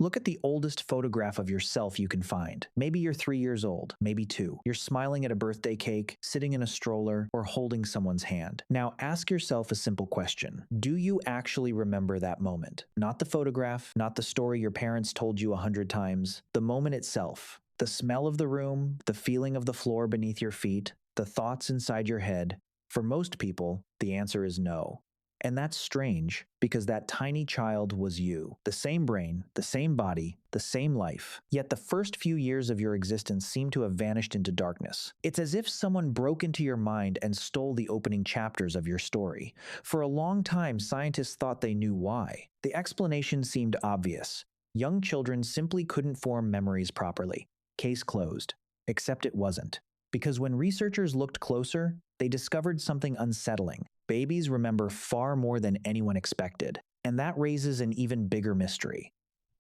Look at the oldest photograph of yourself you can find. Maybe you're 3 years old, maybe 2. You're smiling at a birthday cake, sitting in a stroller, or holding someone's hand. Now ask yourself a simple question. Do you actually remember that moment? Not the photograph, not the story your parents told you 100 times, the moment itself. The smell of the room, the feeling of the floor beneath your feet, the thoughts inside your head. For most people, the answer is no. And that's strange, because that tiny child was you. The same brain, the same body, the same life. Yet the first few years of your existence seem to have vanished into darkness. It's as if someone broke into your mind and stole the opening chapters of your story. For a long time, scientists thought they knew why. The explanation seemed obvious. Young children simply couldn't form memories properly. Case closed. Except it wasn't. Because when researchers looked closer, they discovered something unsettling. Babies remember far more than anyone expected, and that raises an even bigger mystery.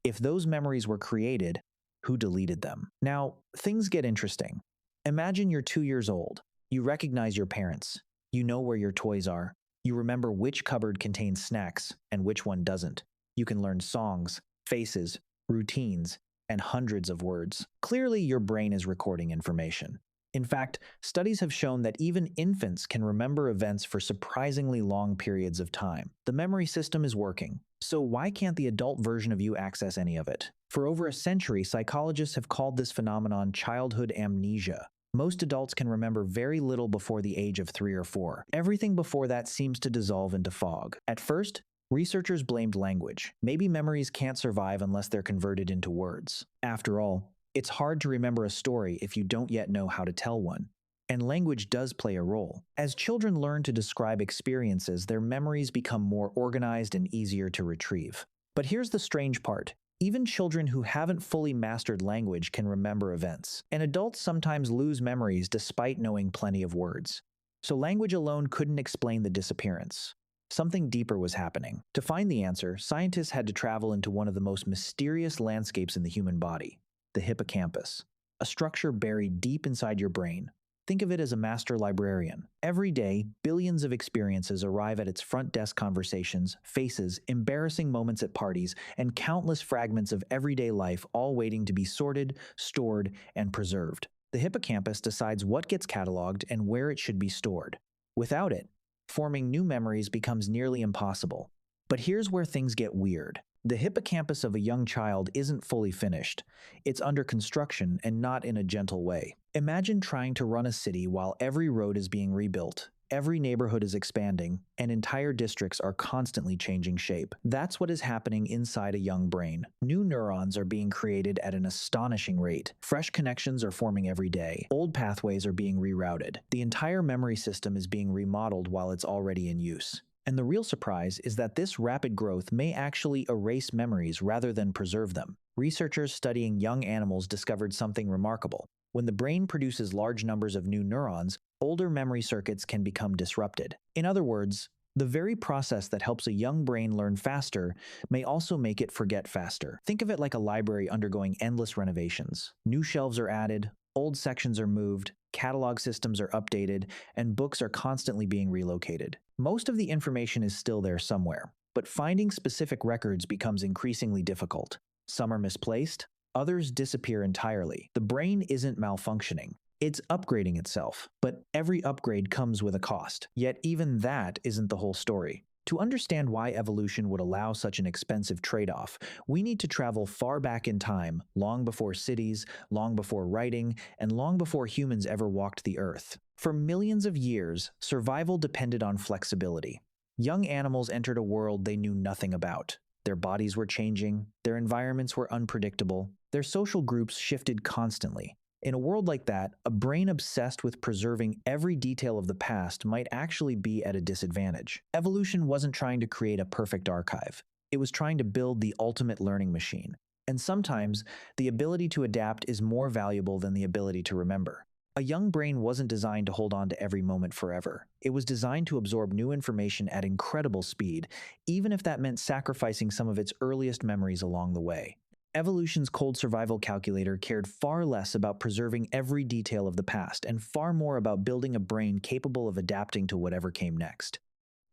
If those memories were created, who deleted them? Now, things get interesting. Imagine you're 2 years old. You recognize your parents. You know where your toys are. You remember which cupboard contains snacks and which one doesn't. You can learn songs, faces, routines, and hundreds of words. Clearly, your brain is recording information. In fact, studies have shown that even infants can remember events for surprisingly long periods of time. The memory system is working. So why can't the adult version of you access any of it? For over a century, psychologists have called this phenomenon childhood amnesia. Most adults can remember very little before the age of 3 or 4. Everything before that seems to dissolve into fog. At first, researchers blamed language. Maybe memories can't survive unless they're converted into words. After all, it's hard to remember a story if you don't yet know how to tell one. And language does play a role. As children learn to describe experiences, their memories become more organized and easier to retrieve. But here's the strange part. Even children who haven't fully mastered language can remember events. And adults sometimes lose memories despite knowing plenty of words. So language alone couldn't explain the disappearance. Something deeper was happening. To find the answer, scientists had to travel into one of the most mysterious landscapes in the human body. The hippocampus, a structure buried deep inside your brain. Think of it as a master librarian. Every day, billions of experiences arrive at its front desk conversations, faces, embarrassing moments at parties, and countless fragments of everyday life all waiting to be sorted, stored, and preserved. The hippocampus decides what gets cataloged and where it should be stored. Without it, forming new memories becomes nearly impossible. But here's where things get weird. The hippocampus of a young child isn't fully finished. It's under construction and not in a gentle way. Imagine trying to run a city while every road is being rebuilt, every neighborhood is expanding, and entire districts are constantly changing shape. That's what is happening inside a young brain. New neurons are being created at an astonishing rate. Fresh connections are forming every day. Old pathways are being rerouted. The entire memory system is being remodeled while it's already in use. And the real surprise is that this rapid growth may actually erase memories rather than preserve them. Researchers studying young animals discovered something remarkable. When the brain produces large numbers of new neurons, older memory circuits can become disrupted. In other words, the very process that helps a young brain learn faster may also make it forget faster. Think of it like a library undergoing endless renovations. New shelves are added, old sections are moved, catalog systems are updated, and books are constantly being relocated. Most of the information is still there somewhere, but finding specific records becomes increasingly difficult. Some are misplaced, others disappear entirely. The brain isn't malfunctioning. It's upgrading itself, but every upgrade comes with a cost. Yet even that isn't the whole story. To understand why evolution would allow such an expensive trade-off, we need to travel far back in time, long before cities, long before writing, and long before humans ever walked the earth. For millions of years, survival depended on flexibility. Young animals entered a world they knew nothing about. Their bodies were changing, their environments were unpredictable, their social groups shifted constantly. In a world like that, a brain obsessed with preserving every detail of the past might actually be at a disadvantage. Evolution wasn't trying to create a perfect archive. It was trying to build the ultimate learning machine. And sometimes, the ability to adapt is more valuable than the ability to remember. A young brain wasn't designed to hold on to every moment forever. It was designed to absorb new information at incredible speed, even if that meant sacrificing some of its earliest memories along the way. Evolution's cold survival calculator cared far less about preserving every detail of the past and far more about building a brain capable of adapting to whatever came next.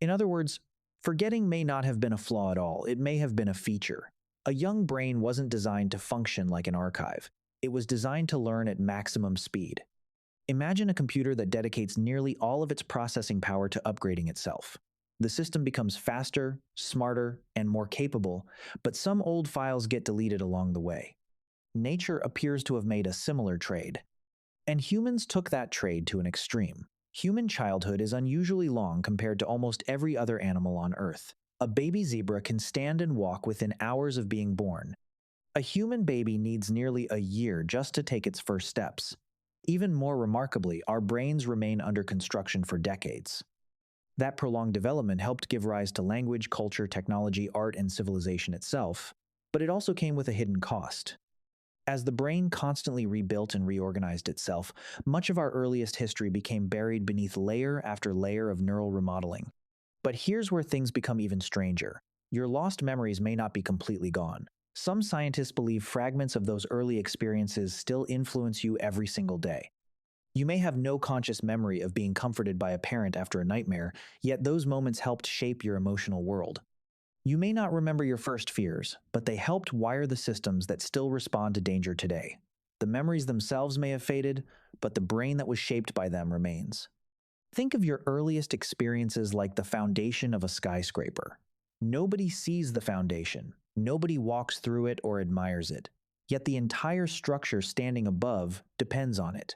In other words, forgetting may not have been a flaw at all, it may have been a feature. A young brain wasn't designed to function like an archive. It was designed to learn at maximum speed. Imagine a computer that dedicates nearly all of its processing power to upgrading itself. The system becomes faster, smarter, and more capable, but some old files get deleted along the way. Nature appears to have made a similar trade. And humans took that trade to an extreme. Human childhood is unusually long compared to almost every other animal on Earth. A baby zebra can stand and walk within hours of being born. A human baby needs nearly a year just to take its first steps. Even more remarkably, our brains remain under construction for decades. That prolonged development helped give rise to language, culture, technology, art, and civilization itself, but it also came with a hidden cost. As the brain constantly rebuilt and reorganized itself, much of our earliest history became buried beneath layer after layer of neural remodeling. But here's where things become even stranger. Your lost memories may not be completely gone. Some scientists believe fragments of those early experiences still influence you every single day. You may have no conscious memory of being comforted by a parent after a nightmare, yet those moments helped shape your emotional world. You may not remember your first fears, but they helped wire the systems that still respond to danger today. The memories themselves may have faded, but the brain that was shaped by them remains. Think of your earliest experiences like the foundation of a skyscraper. Nobody sees the foundation, nobody walks through it or admires it, yet the entire structure standing above depends on it.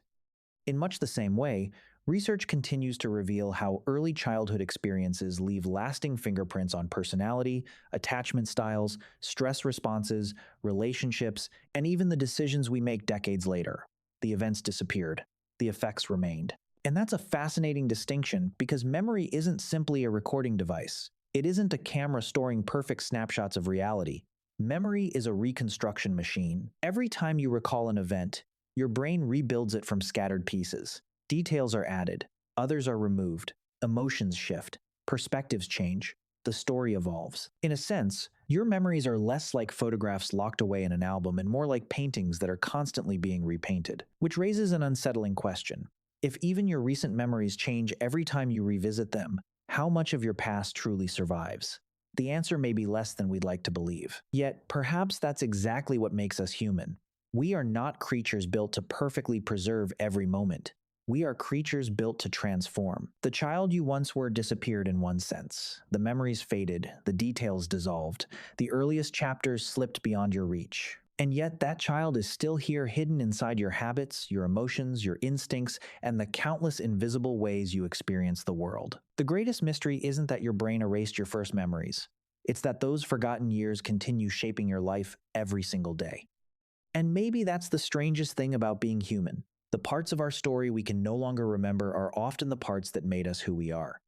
In much the same way, research continues to reveal how early childhood experiences leave lasting fingerprints on personality, attachment styles, stress responses, relationships, and even the decisions we make decades later. The events disappeared. The effects remained. And that's a fascinating distinction because memory isn't simply a recording device. It isn't a camera storing perfect snapshots of reality. Memory is a reconstruction machine. Every time you recall an event, your brain rebuilds it from scattered pieces. Details are added, others are removed, emotions shift, perspectives change, the story evolves. In a sense, your memories are less like photographs locked away in an album and more like paintings that are constantly being repainted. Which raises an unsettling question. If even your recent memories change every time you revisit them, how much of your past truly survives? The answer may be less than we'd like to believe. Yet, perhaps that's exactly what makes us human. We are not creatures built to perfectly preserve every moment. We are creatures built to transform. The child you once were disappeared in one sense. The memories faded, the details dissolved, the earliest chapters slipped beyond your reach. And yet that child is still here hidden inside your habits, your emotions, your instincts, and the countless invisible ways you experience the world. The greatest mystery isn't that your brain erased your first memories. It's that those forgotten years continue shaping your life every single day. And maybe that's the strangest thing about being human. The parts of our story we can no longer remember are often the parts that made us who we are.